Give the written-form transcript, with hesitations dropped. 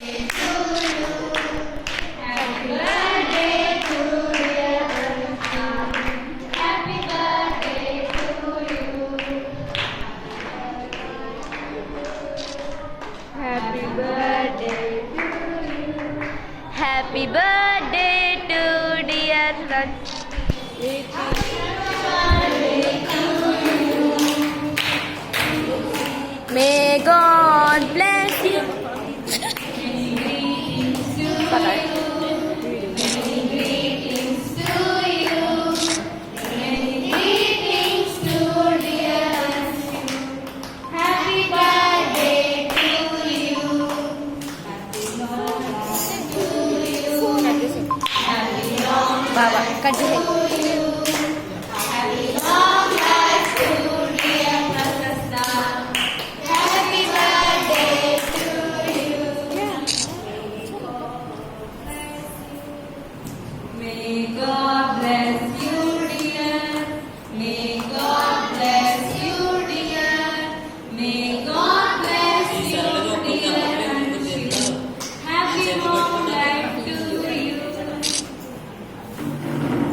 Happy birthday to you. Happy birthday to dear Raj. May God bless you. Baba, cut the hair. May God